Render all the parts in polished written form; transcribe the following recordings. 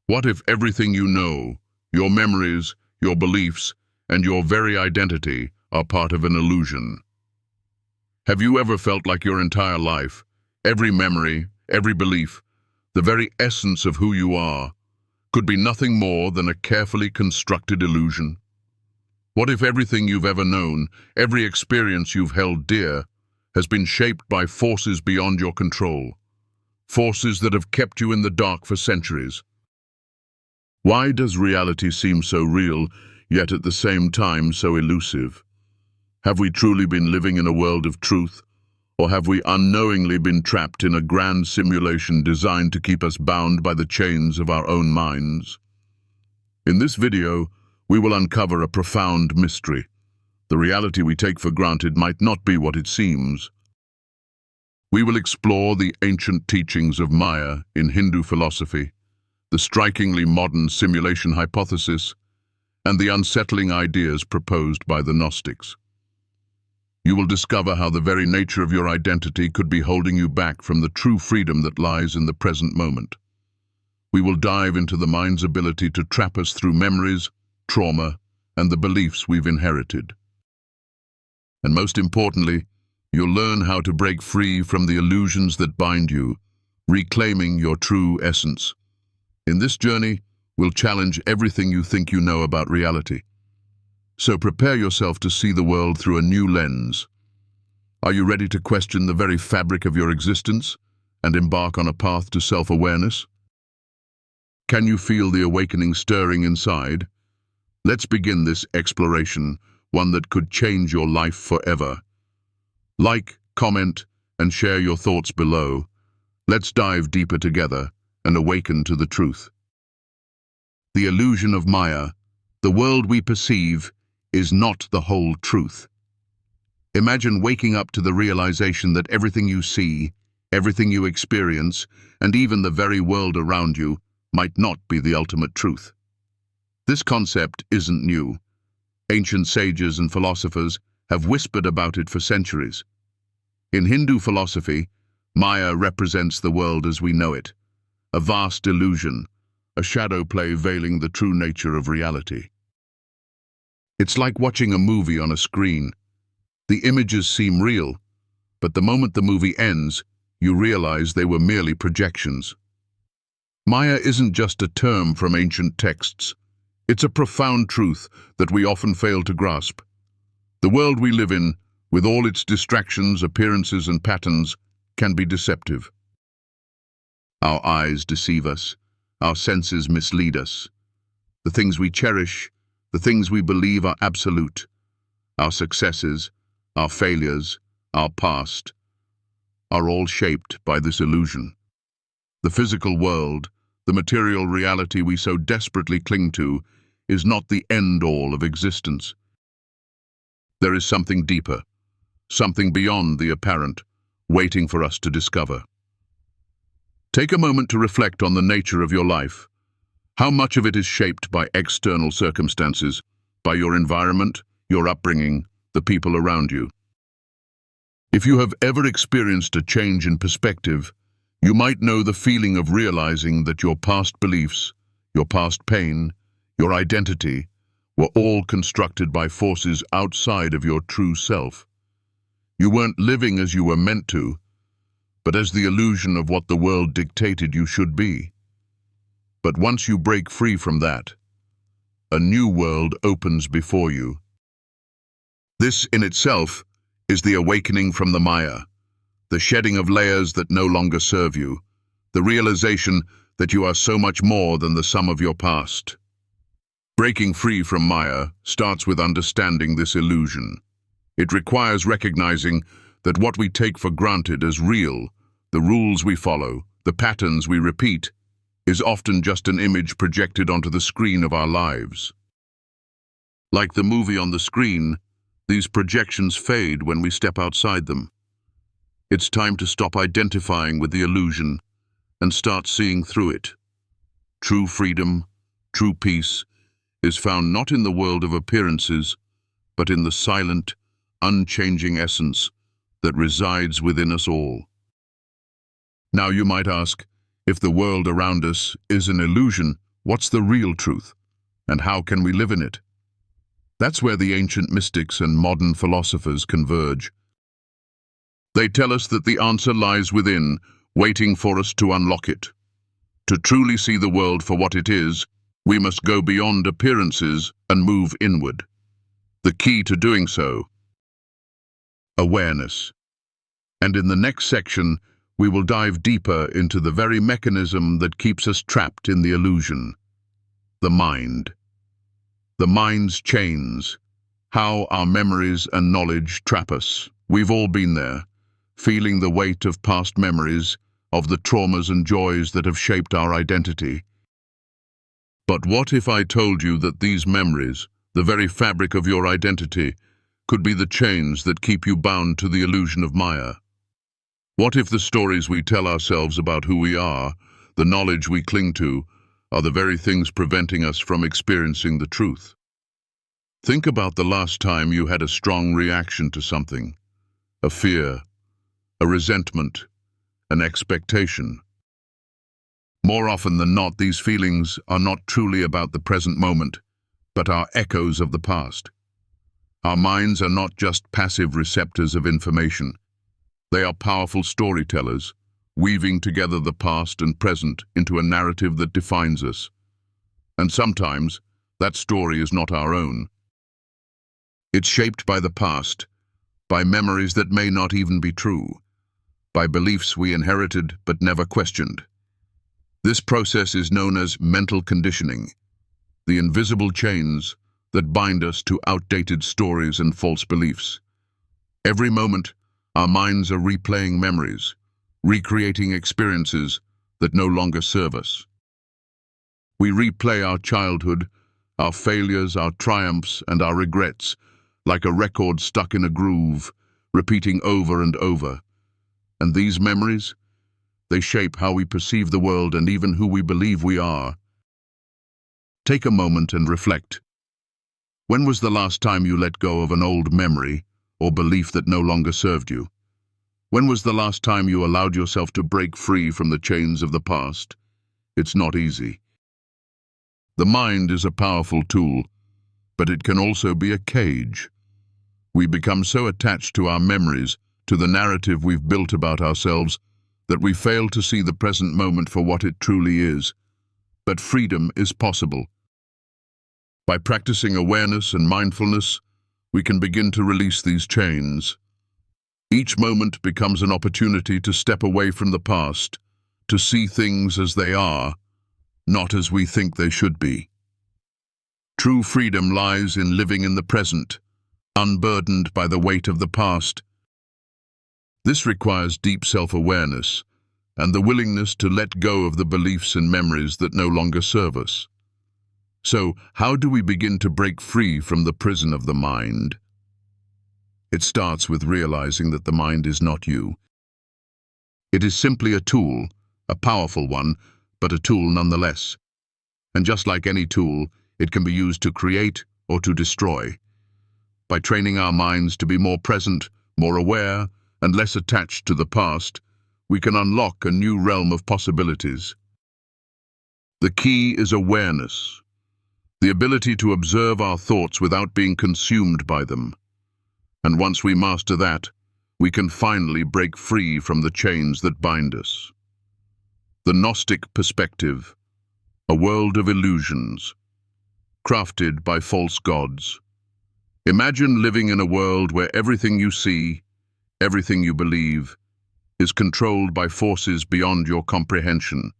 What if everything you know, your memories, your beliefs, and your very identity are part of an illusion? Have you ever felt like your entire life, every memory, every belief, the very essence of who you are, could be nothing more than a carefully constructed illusion? What if everything you've ever known, every experience you've held dear, has been shaped by forces beyond your control, forces that have kept you in the dark for centuries? Why does reality seem so real, yet at the same time so elusive? Have we truly been living in a world of truth, or have we unknowingly been trapped in a grand simulation designed to keep us bound by the chains of our own minds? In this video, we will uncover a profound mystery. The reality we take for granted might not be what it seems. We will explore the ancient teachings of Maya in Hindu philosophy, the strikingly modern simulation hypothesis, and the unsettling ideas proposed by the Gnostics. You will discover how the very nature of your identity could be holding you back from the true freedom that lies in the present moment. We will dive into the mind's ability to trap us through memories, trauma, and the beliefs we've inherited. And most importantly, you'll learn how to break free from the illusions that bind you, reclaiming your true essence. In this journey, we'll challenge everything you think you know about reality. So prepare yourself to see the world through a new lens. Are you ready to question the very fabric of your existence and embark on a path to self-awareness? Can you feel the awakening stirring inside? Let's begin this exploration, one that could change your life forever. Like, comment, and share your thoughts below. Let's dive deeper together and awaken to the truth. The illusion of Maya, the world we perceive, is not the whole truth. Imagine waking up to the realization that everything you see, everything you experience, and even the very world around you might not be the ultimate truth. This concept isn't new. Ancient sages and philosophers have whispered about it for centuries. In Hindu philosophy, Maya represents the world as we know it, a vast illusion, a shadow play veiling the true nature of reality. It's like watching a movie on a screen. The images seem real, but the moment the movie ends, you realize they were merely projections. Maya isn't just a term from ancient texts. It's a profound truth that we often fail to grasp. The world we live in, with all its distractions, appearances, and patterns, can be deceptive. Our eyes deceive us. Our senses mislead us. The things we cherish, the things we believe are absolute, our successes, our failures, our past, are all shaped by this illusion. The physical world, the material reality we so desperately cling to, is not the end-all of existence. There is something deeper, something beyond the apparent, waiting for us to discover. Take a moment to reflect on the nature of your life. How much of it is shaped by external circumstances, by your environment, your upbringing, the people around you? If you have ever experienced a change in perspective, you might know the feeling of realizing that your past beliefs, your past pain, your identity, were all constructed by forces outside of your true self. You weren't living as you were meant to, but as the illusion of what the world dictated you should be. But once you break free from that, a new world opens before you. This in itself is the awakening from the Maya, the shedding of layers that no longer serve you, the realization that you are so much more than the sum of your past. Breaking free from Maya starts with understanding this illusion. It requires recognizing that what we take for granted as real, the rules we follow, the patterns we repeat, is often just an image projected onto the screen of our lives. Like the movie on the screen, these projections fade when we step outside them. It's time to stop identifying with the illusion and start seeing through it. True freedom, true peace, is found not in the world of appearances, but in the silent, unchanging essence that resides within us all. Now you might ask, if the world around us is an illusion, What's the real truth? And how can we live in it? That's where the ancient mystics and modern philosophers converge. They tell us that the answer lies within, waiting for us to unlock it. To truly see the world for what it is, we must go beyond appearances and move inward. The key to doing so: awareness. And in the next section, we will dive deeper into the very mechanism that keeps us trapped in the illusion: the mind. The mind's chains, how our memories and knowledge trap us. We've all been there, feeling the weight of past memories, of the traumas and joys that have shaped our identity. But what if I told you that these memories, the very fabric of your identity, could be the chains that keep you bound to the illusion of Maya? What if the stories we tell ourselves about who we are, the knowledge we cling to, are the very things preventing us from experiencing the truth? Think about the last time you had a strong reaction to something: a fear, a resentment, an expectation. More often than not, these feelings are not truly about the present moment, but are echoes of the past. Our minds are not just passive receptors of information. They are powerful storytellers, weaving together the past and present into a narrative that defines us. And sometimes, that story is not our own. It's shaped by the past, by memories that may not even be true, by beliefs we inherited but never questioned. This process is known as mental conditioning, the invisible chains that bind us to outdated stories and false beliefs. Every moment, our minds are replaying memories, recreating experiences that no longer serve us. We replay our childhood, our failures, our triumphs, and our regrets, like a record stuck in a groove, repeating over and over. And these memories, they shape how we perceive the world and even who we believe we are. Take a moment and reflect. When was the last time you let go of an old memory or belief that no longer served you? When was the last time you allowed yourself to break free from the chains of the past? It's not easy. The mind is a powerful tool, but it can also be a cage. We become so attached to our memories, to the narrative we've built about ourselves, that we fail to see the present moment for what it truly is. But freedom is possible. By practicing awareness and mindfulness, we can begin to release these chains. Each moment becomes an opportunity to step away from the past, to see things as they are, not as we think they should be. True freedom lies in living in the present, unburdened by the weight of the past. This requires deep self-awareness and the willingness to let go of the beliefs and memories that no longer serve us. So, how do we begin to break free from the prison of the mind? It starts with realizing that the mind is not you. It is simply a tool, a powerful one, but a tool nonetheless. And just like any tool, it can be used to create or to destroy. By training our minds to be more present, more aware, and less attached to the past, we can unlock a new realm of possibilities. The key is awareness, the ability to observe our thoughts without being consumed by them. And once we master that, we can finally break free from the chains that bind us. The Gnostic perspective, a world of illusions, crafted by false gods. Imagine living in a world where everything you see, everything you believe, is controlled by forces beyond your comprehension,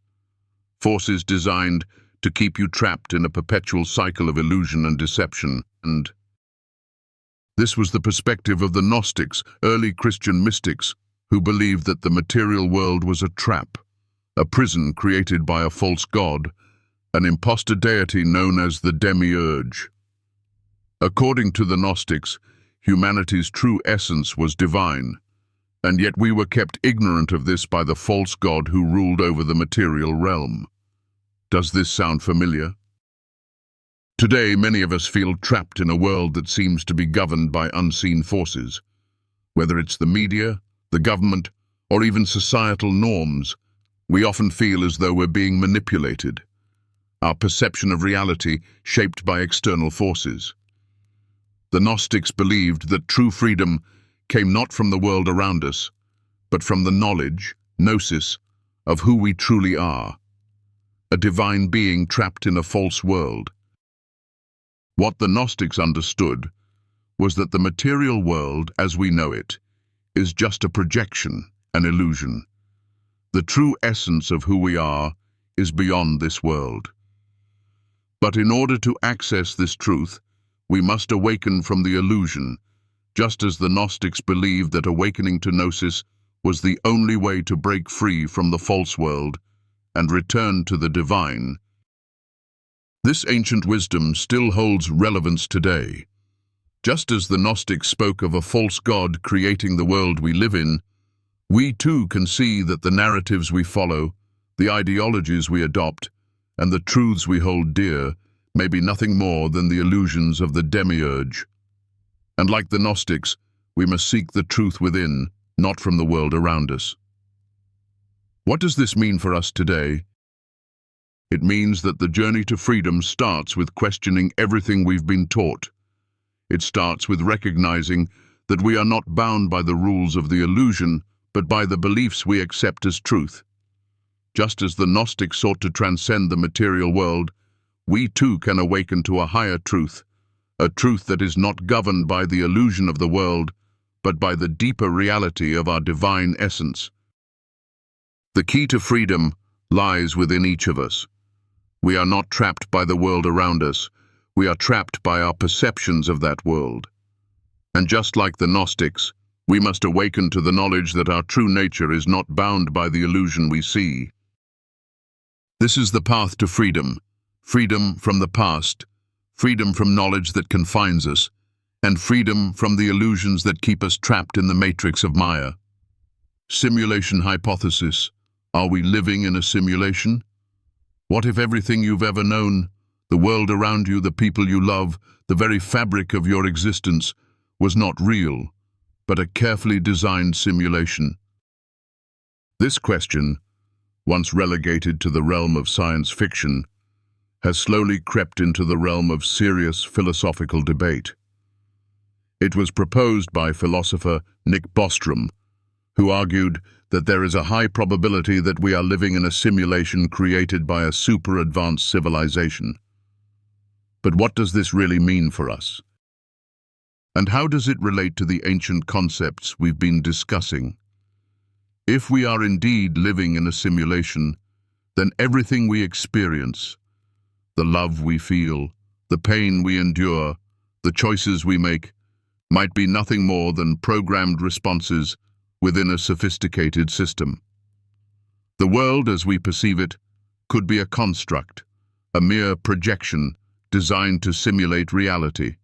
forces designed to keep you trapped in a perpetual cycle of illusion and deception. And this was the perspective of the Gnostics, early Christian mystics, who believed that the material world was a trap, a prison created by a false god, an imposter deity known as the demiurge. According to the Gnostics, humanity's true essence was divine, and yet we were kept ignorant of this by the false god who ruled over the material realm. Does this sound familiar? Today, many of us feel trapped in a world that seems to be governed by unseen forces. Whether it's the media, the government, or even societal norms, we often feel as though we're being manipulated. our perception of reality shaped by external forces. The Gnostics believed that true freedom came not from the world around us, but from the knowledge, gnosis, of who we truly are, a divine being trapped in a false world. What the Gnostics understood was that the material world, as we know it, is just a projection, an illusion. The true essence of who we are is beyond this world. But in order to access this truth, we must awaken from the illusion, just as the Gnostics believed that awakening to gnosis was the only way to break free from the false world and return to the divine. This ancient wisdom still holds relevance today. Just as the Gnostics spoke of a false god creating the world we live in, we too can see that the narratives we follow, the ideologies we adopt, and the truths we hold dear may be nothing more than the illusions of the demiurge. And like the Gnostics, we must seek the truth within, not from the world around us. What does this mean for us today? It means that the journey to freedom starts with questioning everything we've been taught. It starts with recognizing that we are not bound by the rules of the illusion, but by the beliefs we accept as truth. Just as the Gnostics sought to transcend the material world, we too can awaken to a higher truth, a truth that is not governed by the illusion of the world, but by the deeper reality of our divine essence. The key to freedom lies within each of us. We are not trapped by the world around us. We are trapped by our perceptions of that world. And just like the Gnostics, we must awaken to the knowledge that our true nature is not bound by the illusion we see. This is the path to freedom. Freedom from the past, freedom from knowledge that confines us, and freedom from the illusions that keep us trapped in the matrix of Maya. Simulation hypothesis. Are we living in a simulation? What if everything you've ever known, the world around you, the people you love, the very fabric of your existence, was not real, but a carefully designed simulation? This question, once relegated to the realm of science fiction, has slowly crept into the realm of serious philosophical debate. It was proposed by philosopher Nick Bostrom, who argued that there is a high probability that we are living in a simulation created by a super-advanced civilization. But what does this really mean for us? And how does it relate to the ancient concepts we've been discussing? If we are indeed living in a simulation, then everything we experience, the love we feel, the pain we endure, the choices we make, might be nothing more than programmed responses within a sophisticated system. The world as we perceive it could be a construct, a mere projection designed to simulate reality.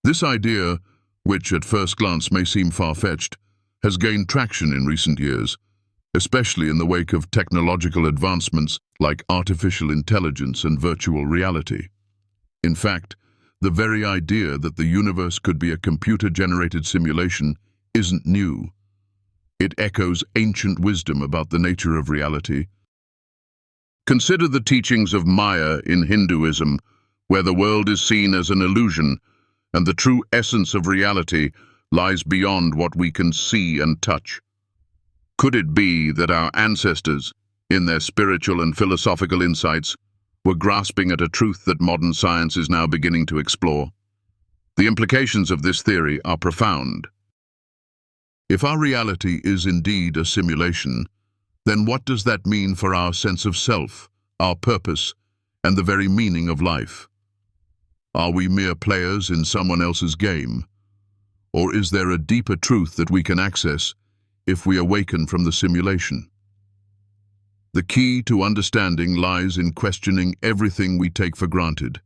This idea, which at first glance may seem far-fetched, has gained traction in recent years, especially in the wake of technological advancements like artificial intelligence and virtual reality. In fact, the very idea that the universe could be a computer-generated simulation isn't new. It echoes ancient wisdom about the nature of reality. Consider the teachings of Maya in Hinduism, where the world is seen as an illusion, and the true essence of reality lies beyond what we can see and touch. Could it be that our ancestors, in their spiritual and philosophical insights, were grasping at a truth that modern science is now beginning to explore? The implications of this theory are profound. If our reality is indeed a simulation, then what does that mean for our sense of self, our purpose, and the very meaning of life? Are we mere players in someone else's game? Or is there a deeper truth that we can access if we awaken from the simulation? The key to understanding lies in questioning everything we take for granted,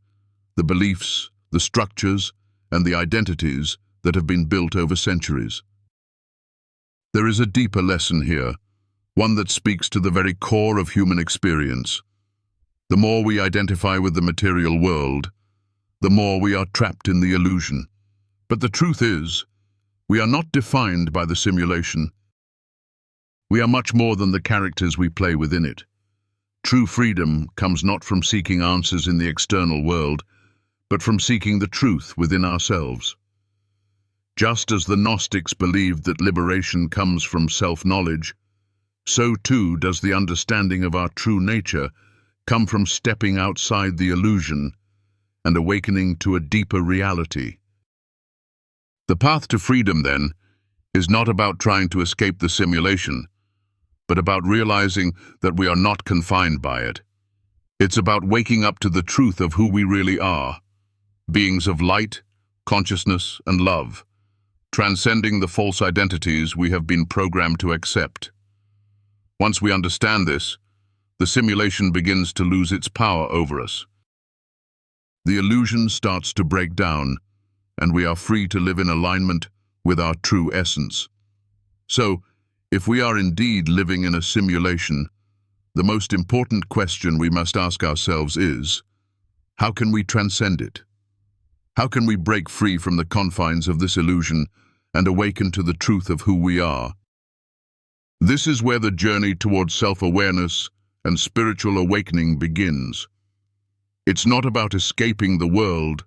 the beliefs, the structures, and the identities that have been built over centuries. There is a deeper lesson here, one that speaks to the very core of human experience. The more we identify with the material world, the more we are trapped in the illusion. But the truth is, we are not defined by the simulation. We are much more than the characters we play within it. True freedom comes not from seeking answers in the external world, but from seeking the truth within ourselves. Just as the Gnostics believed that liberation comes from self-knowledge, so too does the understanding of our true nature come from stepping outside the illusion and awakening to a deeper reality. The path to freedom, then, is not about trying to escape the simulation, but about realizing that we are not confined by it. It's about waking up to the truth of who we really are, beings of light, consciousness, and love, transcending the false identities we have been programmed to accept. Once we understand this, the simulation begins to lose its power over us. The illusion starts to break down, and we are free to live in alignment with our true essence. So, if we are indeed living in a simulation, the most important question we must ask ourselves is, how can we transcend it? How can we break free from the confines of this illusion and awaken to the truth of who we are? This is where the journey towards self-awareness and spiritual awakening begins. It's not about escaping the world,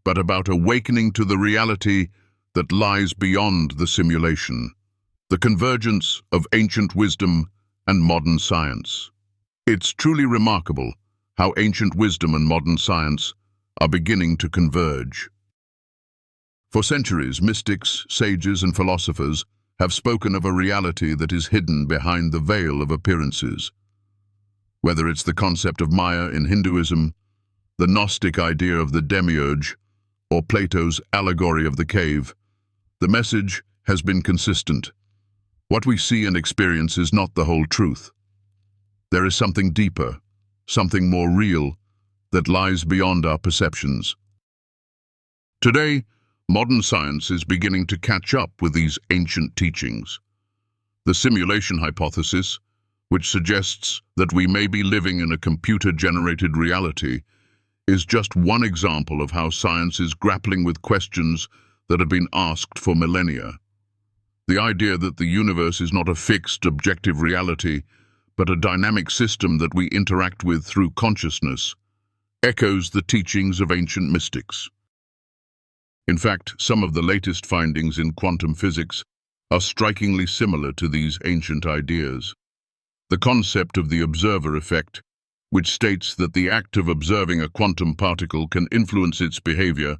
but about awakening to the reality that lies beyond the simulation, the convergence of ancient wisdom and modern science. It's truly remarkable how ancient wisdom and modern science are beginning to converge. For centuries, mystics, sages, and philosophers have spoken of a reality that is hidden behind the veil of appearances. Whether it's the concept of Maya in Hinduism, the Gnostic idea of the demiurge, or Plato's allegory of the cave, the message has been consistent. What we see and experience is not the whole truth. There is something deeper, something more real, that lies beyond our perceptions. Today, modern science is beginning to catch up with these ancient teachings. The simulation hypothesis, which suggests that we may be living in a computer-generated reality, is just one example of how science is grappling with questions that have been asked for millennia. The idea that the universe is not a fixed, objective reality, but a dynamic system that we interact with through consciousness, echoes the teachings of ancient mystics. In fact, some of the latest findings in quantum physics are strikingly similar to these ancient ideas. The concept of the observer effect, which states that the act of observing a quantum particle can influence its behavior,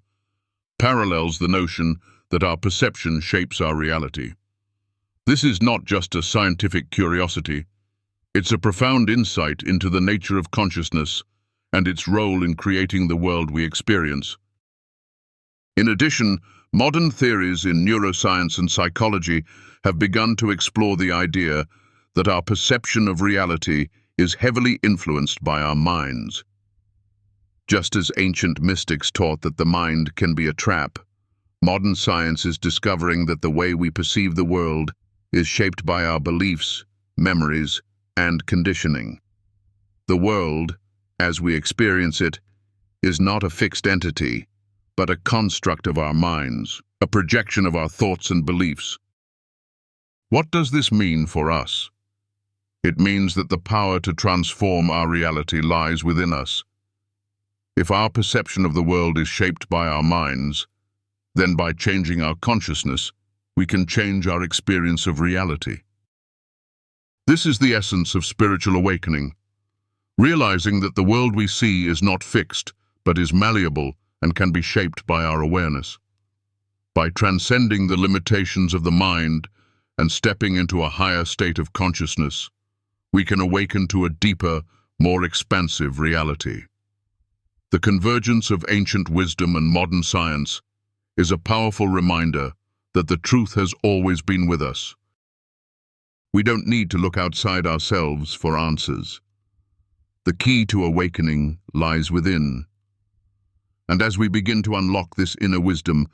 parallels the notion that our perception shapes our reality. This is not just a scientific curiosity, it's a profound insight into the nature of consciousness and its role in creating the world we experience. In addition, modern theories in neuroscience and psychology have begun to explore the idea that our perception of reality is heavily influenced by our minds. Just as ancient mystics taught that the mind can be a trap, modern science is discovering that the way we perceive the world is shaped by our beliefs, memories, and conditioning. The world, as we experience it, is not a fixed entity, but a construct of our minds, a projection of our thoughts and beliefs. What does this mean for us? It means that the power to transform our reality lies within us. If our perception of the world is shaped by our minds, then by changing our consciousness, we can change our experience of reality. This is the essence of spiritual awakening, realizing that the world we see is not fixed, but is malleable and can be shaped by our awareness. By transcending the limitations of the mind and stepping into a higher state of consciousness, we can awaken to a deeper, more expansive reality. The convergence of ancient wisdom and modern science is a powerful reminder that the truth has always been with us. We don't need to look outside ourselves for answers. The key to awakening lies within. And as we begin to unlock this inner wisdom,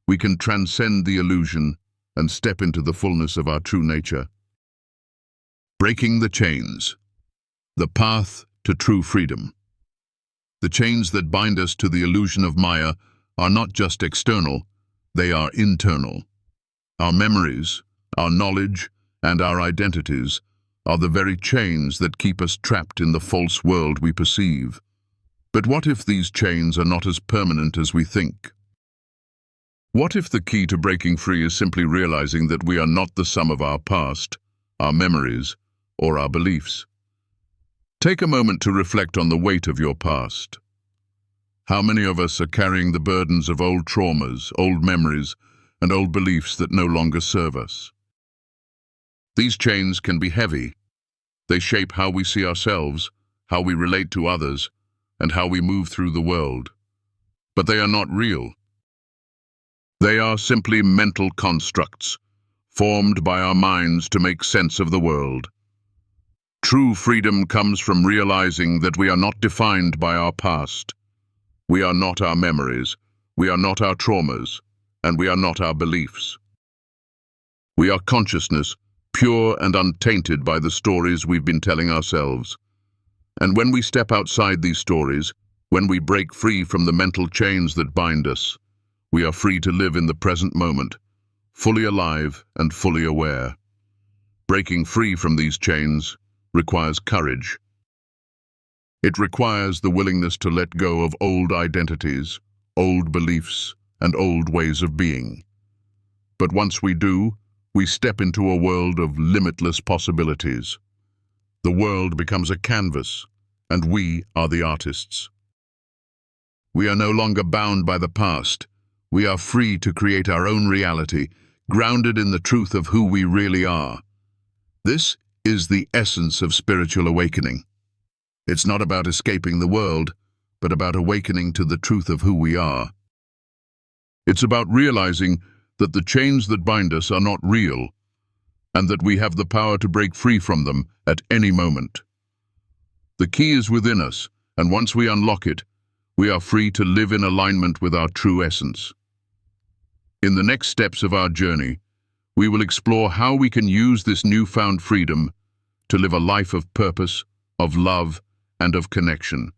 we can transcend the illusion and step into the fullness of our true nature. Breaking the chains. The path to true freedom. The chains that bind us to the illusion of Maya are not just external, they are internal. Our memories, our knowledge, and our identities are the very chains that keep us trapped in the false world we perceive. But what if these chains are not as permanent as we think? What if the key to breaking free is simply realizing that we are not the sum of our past, our memories, or our beliefs? Take a moment to reflect on the weight of your past. How many of us are carrying the burdens of old traumas, old memories, and old beliefs that no longer serve us? These chains can be heavy. They shape how we see ourselves, how we relate to others, and how we move through the world. But they are not real. They are simply mental constructs, formed by our minds to make sense of the world. True freedom comes from realizing that we are not defined by our past. We are not our memories, we are not our traumas, and we are not our beliefs. We are consciousness, pure and untainted by the stories we've been telling ourselves. And when we step outside these stories, when we break free from the mental chains that bind us, we are free to live in the present moment, fully alive and fully aware. Breaking free from these chains requires courage. It requires the willingness to let go of old identities, old beliefs, and old ways of being. But once we do, we step into a world of limitless possibilities. The world becomes a canvas, and we are the artists. We are no longer bound by the past. We are free to create our own reality, grounded in the truth of who we really are. This is the essence of spiritual awakening. It's not about escaping the world, but about awakening to the truth of who we are. It's about realizing that the chains that bind us are not real, and that we have the power to break free from them at any moment. The key is within us, and once we unlock it, we are free to live in alignment with our true essence. In the next steps of our journey, we will explore how we can use this newfound freedom to live a life of purpose, of love, and of connection.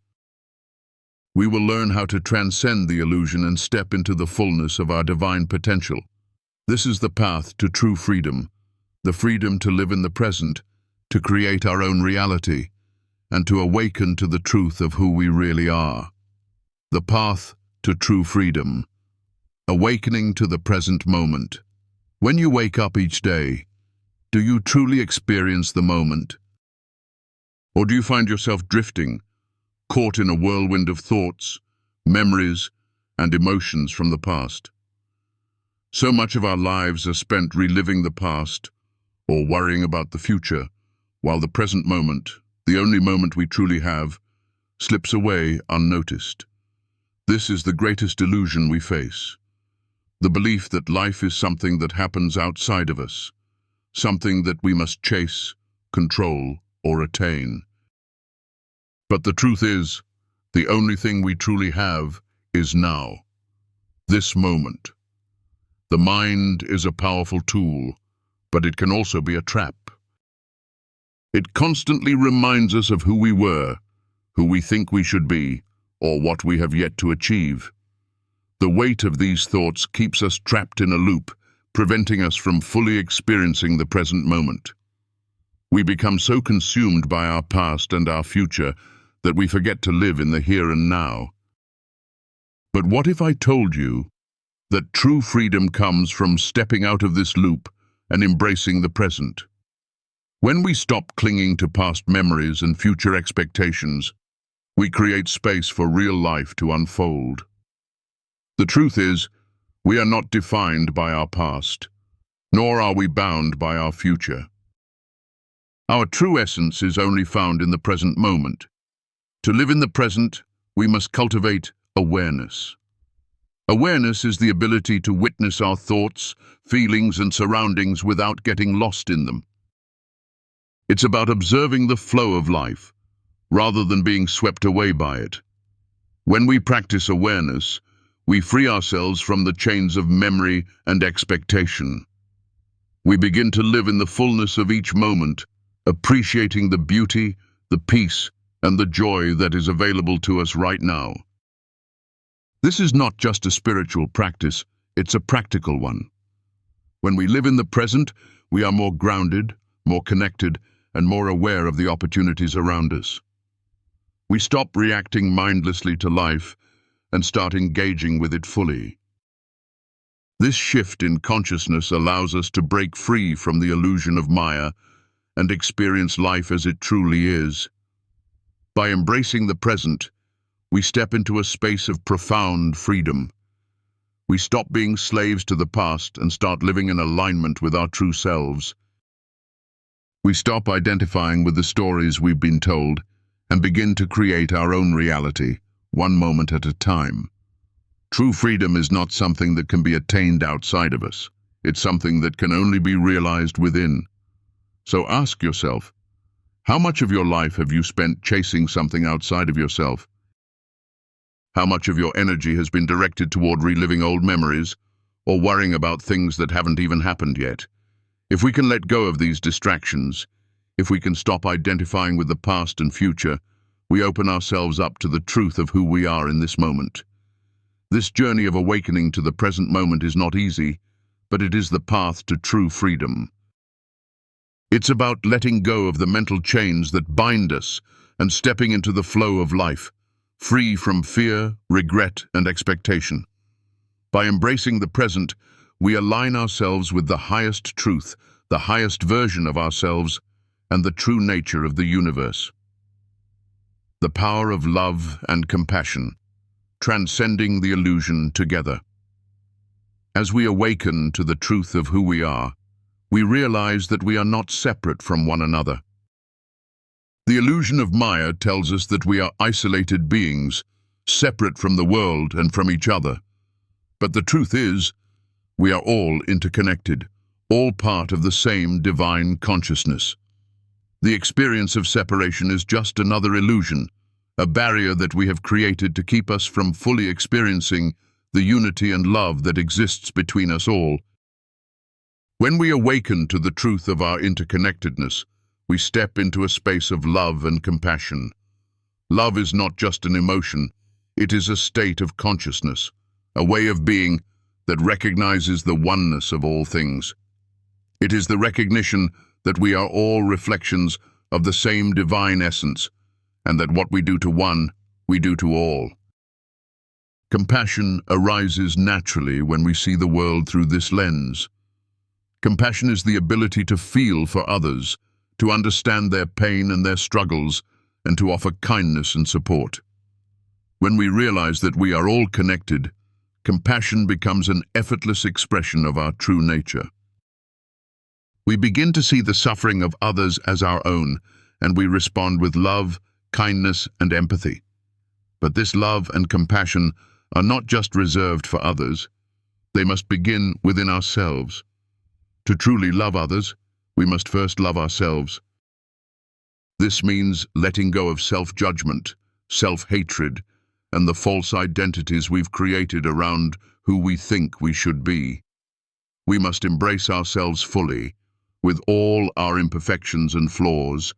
We will learn how to transcend the illusion and step into the fullness of our divine potential. This is the path to true freedom, the freedom to live in the present, to create our own reality, and to awaken to the truth of who we really are. The path to true freedom. Awakening to the present moment. When you wake up each day, do you truly experience the moment? Or do you find yourself drifting, caught in a whirlwind of thoughts, memories, and emotions from the past? So much of our lives are spent reliving the past or worrying about the future, while the present moment, the only moment we truly have, slips away unnoticed. This is the greatest illusion we face. The belief that life is something that happens outside of us, something that we must chase, control, or attain. But the truth is, the only thing we truly have is now, this moment. The mind is a powerful tool, but it can also be a trap. It constantly reminds us of who we were, who we think we should be, or what we have yet to achieve. The weight of these thoughts keeps us trapped in a loop, preventing us from fully experiencing the present moment. We become so consumed by our past and our future that we forget to live in the here and now. But what if I told you that true freedom comes from stepping out of this loop and embracing the present? When we stop clinging to past memories and future expectations, we create space for real life to unfold. The truth is, we are not defined by our past, nor are we bound by our future. Our true essence is only found in the present moment. To live in the present, we must cultivate awareness. Awareness is the ability to witness our thoughts, feelings, and surroundings without getting lost in them. It's about observing the flow of life, rather than being swept away by it. When we practice awareness, we free ourselves from the chains of memory and expectation. We begin to live in the fullness of each moment, appreciating the beauty, the peace, and the joy that is available to us right now. This is not just a spiritual practice, it's a practical one. When we live in the present, we are more grounded, more connected, and more aware of the opportunities around us. We stop reacting mindlessly to life and start engaging with it fully. This shift in consciousness allows us to break free from the illusion of Maya and experience life as it truly is. By embracing the present, we step into a space of profound freedom. We stop being slaves to the past and start living in alignment with our true selves. We stop identifying with the stories we've been told and begin to create our own reality, one moment at a time. True freedom is not something that can be attained outside of us. It's something that can only be realized within. So ask yourself, how much of your life have you spent chasing something outside of yourself? How much of your energy has been directed toward reliving old memories or worrying about things that haven't even happened yet? If we can let go of these distractions, if we can stop identifying with the past and future, we open ourselves up to the truth of who we are in this moment. This journey of awakening to the present moment is not easy, but it is the path to true freedom. It's about letting go of the mental chains that bind us and stepping into the flow of life, free from fear, regret, and expectation. By embracing the present, we align ourselves with the highest truth, the highest version of ourselves, and the true nature of the universe. The power of love and compassion, transcending the illusion together. As we awaken to the truth of who we are, we realize that we are not separate from one another. The illusion of Maya tells us that we are isolated beings, separate from the world and from each other. But the truth is, we are all interconnected, all part of the same divine consciousness. The experience of separation is just another illusion, a barrier that we have created to keep us from fully experiencing the unity and love that exists between us all. When we awaken to the truth of our interconnectedness, we step into a space of love and compassion. Love is not just an emotion, it is a state of consciousness, a way of being that recognizes the oneness of all things. It is the recognition that we are all reflections of the same divine essence, and that what we do to one, we do to all. Compassion arises naturally when we see the world through this lens. Compassion is the ability to feel for others, to understand their pain and their struggles, and to offer kindness and support. When we realize that we are all connected, compassion becomes an effortless expression of our true nature. We begin to see the suffering of others as our own, and we respond with love, kindness, and empathy. But this love and compassion are not just reserved for others. They must begin within ourselves. To truly love others, we must first love ourselves. This means letting go of self-judgment, self-hatred, and the false identities we've created around who we think we should be. We must embrace ourselves fully, with all our imperfections and flaws,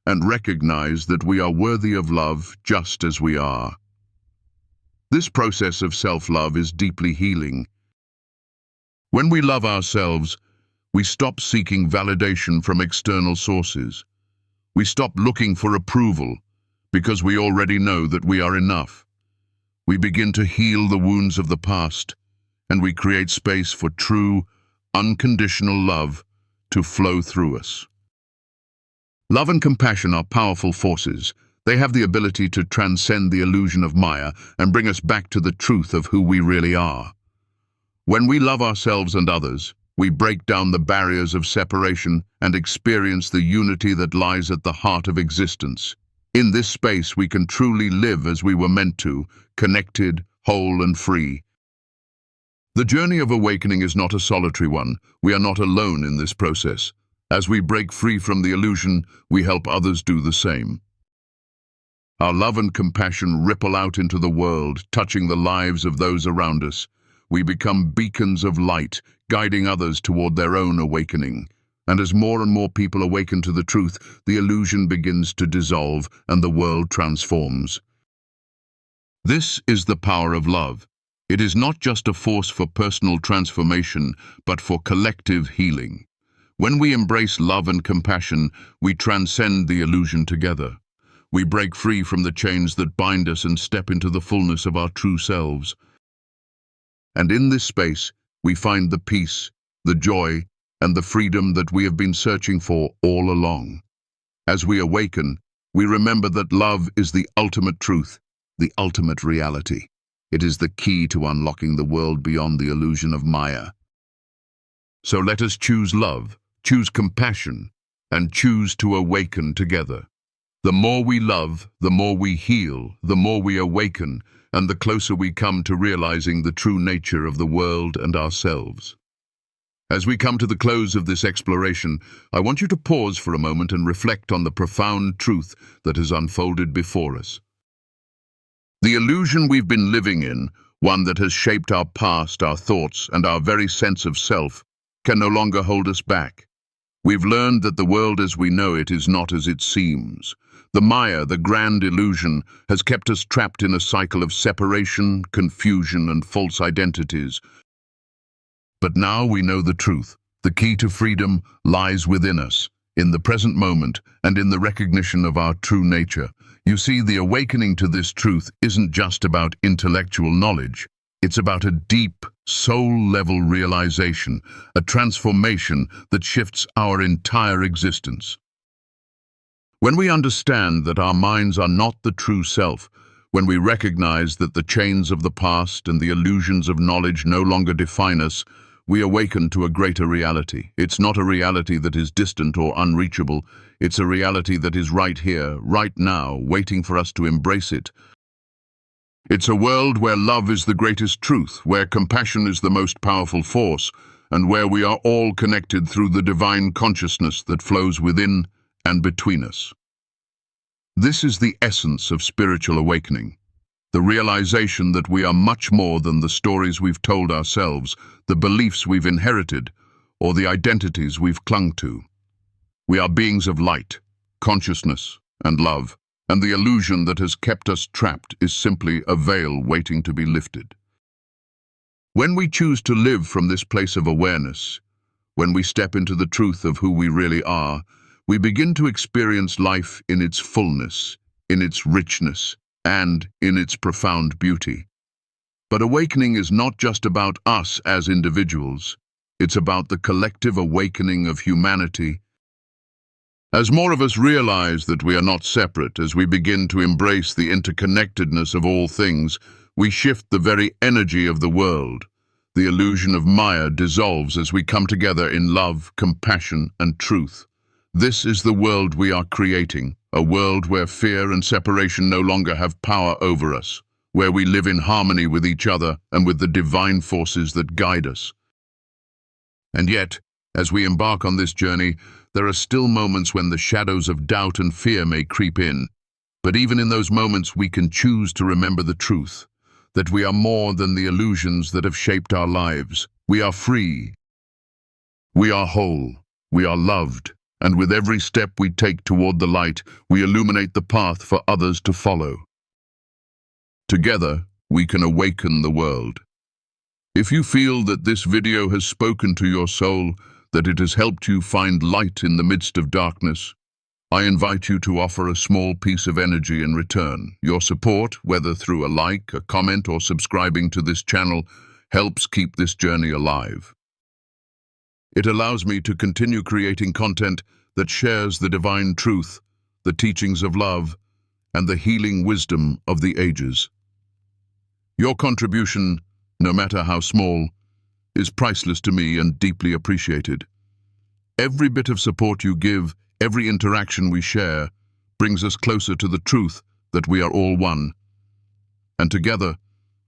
and recognize that we are worthy of love just as we are. This process of self-love is deeply healing. When we love ourselves, we stop seeking validation from external sources. We stop looking for approval because we already know that we are enough. We begin to heal the wounds of the past, and we create space for true, unconditional love to flow through us. Love and compassion are powerful forces. They have the ability to transcend the illusion of Maya and bring us back to the truth of who we really are. When we love ourselves and others, we break down the barriers of separation and experience the unity that lies at the heart of existence. In this space, we can truly live as we were meant to, connected, whole, and free. The journey of awakening is not a solitary one. We are not alone in this process. As we break free from the illusion, we help others do the same. Our love and compassion ripple out into the world, touching the lives of those around us. We become beacons of light, guiding others toward their own awakening. And as more and more people awaken to the truth, the illusion begins to dissolve and the world transforms. This is the power of love. It is not just a force for personal transformation, but for collective healing. When we embrace love and compassion, we transcend the illusion together. We break free from the chains that bind us and step into the fullness of our true selves. And in this space, we find the peace, the joy, and the freedom that we have been searching for all along. As we awaken, we remember that love is the ultimate truth, the ultimate reality. It is the key to unlocking the world beyond the illusion of Maya. So let us choose love, choose compassion, and choose to awaken together. The more we love, the more we heal, the more we awaken, and the closer we come to realizing the true nature of the world and ourselves. As we come to the close of this exploration, I want you to pause for a moment and reflect on the profound truth that has unfolded before us. The illusion we've been living in, one that has shaped our past, our thoughts, and our very sense of self, can no longer hold us back. We've learned that the world as we know it is not as it seems. The Maya, the grand illusion, has kept us trapped in a cycle of separation, confusion, and false identities. But now we know the truth. The key to freedom lies within us, in the present moment, and in the recognition of our true nature. You see, the awakening to this truth isn't just about intellectual knowledge. It's about a deep, soul-level realization, a transformation that shifts our entire existence. When we understand that our minds are not the true self, when we recognize that the chains of the past and the illusions of knowledge no longer define us, we awaken to a greater reality. It's not a reality that is distant or unreachable. It's a reality that is right here, right now, waiting for us to embrace it. It's a world where love is the greatest truth, where compassion is the most powerful force, and where we are all connected through the divine consciousness that flows within and between us. This is the essence of spiritual awakening, the realization that we are much more than the stories we've told ourselves, the beliefs we've inherited, or the identities we've clung to. We are beings of light, consciousness, and love, and the illusion that has kept us trapped is simply a veil waiting to be lifted. When we choose to live from this place of awareness, when we step into the truth of who we really are, we begin to experience life in its fullness, in its richness, and in its profound beauty. But awakening is not just about us as individuals. It's about the collective awakening of humanity. As more of us realize that we are not separate, as we begin to embrace the interconnectedness of all things, we shift the very energy of the world. The illusion of Maya dissolves as we come together in love, compassion, and truth. This is the world we are creating, a world where fear and separation no longer have power over us, where we live in harmony with each other and with the divine forces that guide us. And yet, as we embark on this journey, there are still moments when the shadows of doubt and fear may creep in. But even in those moments, we can choose to remember the truth, that we are more than the illusions that have shaped our lives. We are free. We are whole. We are loved. And with every step we take toward the light, we illuminate the path for others to follow. Together, we can awaken the world. If you feel that this video has spoken to your soul, that it has helped you find light in the midst of darkness, I invite you to offer a small piece of energy in return. Your support, whether through a like, a comment, or subscribing to this channel, helps keep this journey alive. It allows me to continue creating content that shares the divine truth, the teachings of love, and the healing wisdom of the ages. Your contribution, no matter how small, is priceless to me and deeply appreciated. Every bit of support you give, every interaction we share, brings us closer to the truth that we are all one. And together,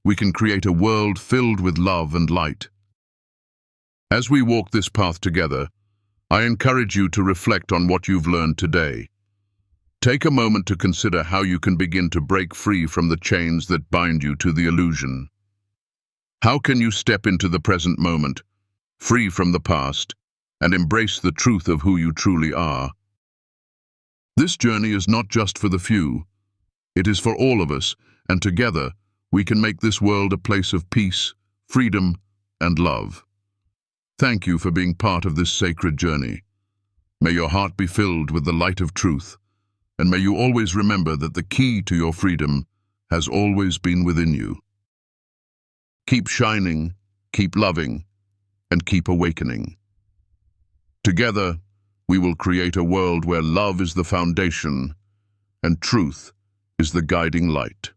we can create a world filled with love and light. As we walk this path together, I encourage you to reflect on what you've learned today. Take a moment to consider how you can begin to break free from the chains that bind you to the illusion. How can you step into the present moment, free from the past, and embrace the truth of who you truly are? This journey is not just for the few. It is for all of us, and together we can make this world a place of peace, freedom, and love. Thank you for being part of this sacred journey. May your heart be filled with the light of truth, and may you always remember that the key to your freedom has always been within you. Keep shining, keep loving, and keep awakening. Together, we will create a world where love is the foundation and truth is the guiding light.